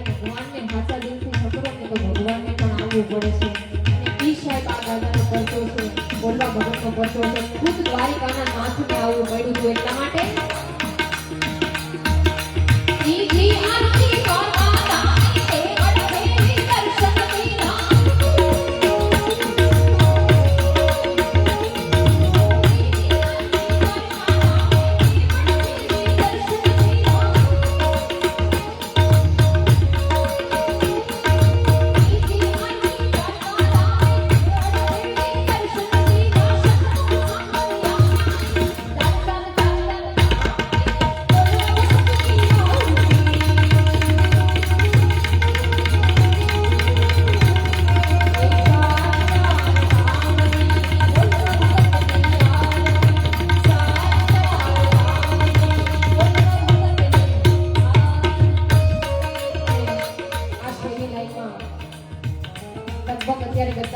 ભગવાનને હાથા દિલથી ખબરો કે તો ભગવાનને પણ આવવું પડે છે અને ઈ સાહેબ આ દાદાનો પરચો છે બોલવા ભગતનો પરચો છે ખુદ દ્વારિકાના નાથને આવવું પડ્યું હતું એટલા માટે જી આરતી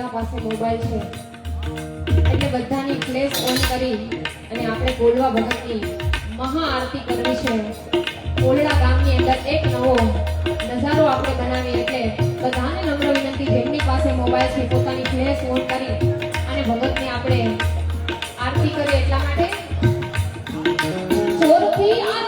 પાસે મોબાઈલ છે એટલે બધાની ફ્લેશ ઓન કરી અને આપણે બોલવા ભગતની મહા આરતી કરવી છે ઓલડા ગામની અંદર એક નવો નજારો આપણે બનાવી એટલે બધાને નમ્ર વિનંતી જેમની પાસે મોબાઈલ છે પોતાની ફ્લેશ ઓન કરી અને ભગતની આપણે આરતી કરીએ એટલા માટે જોરથી આરતી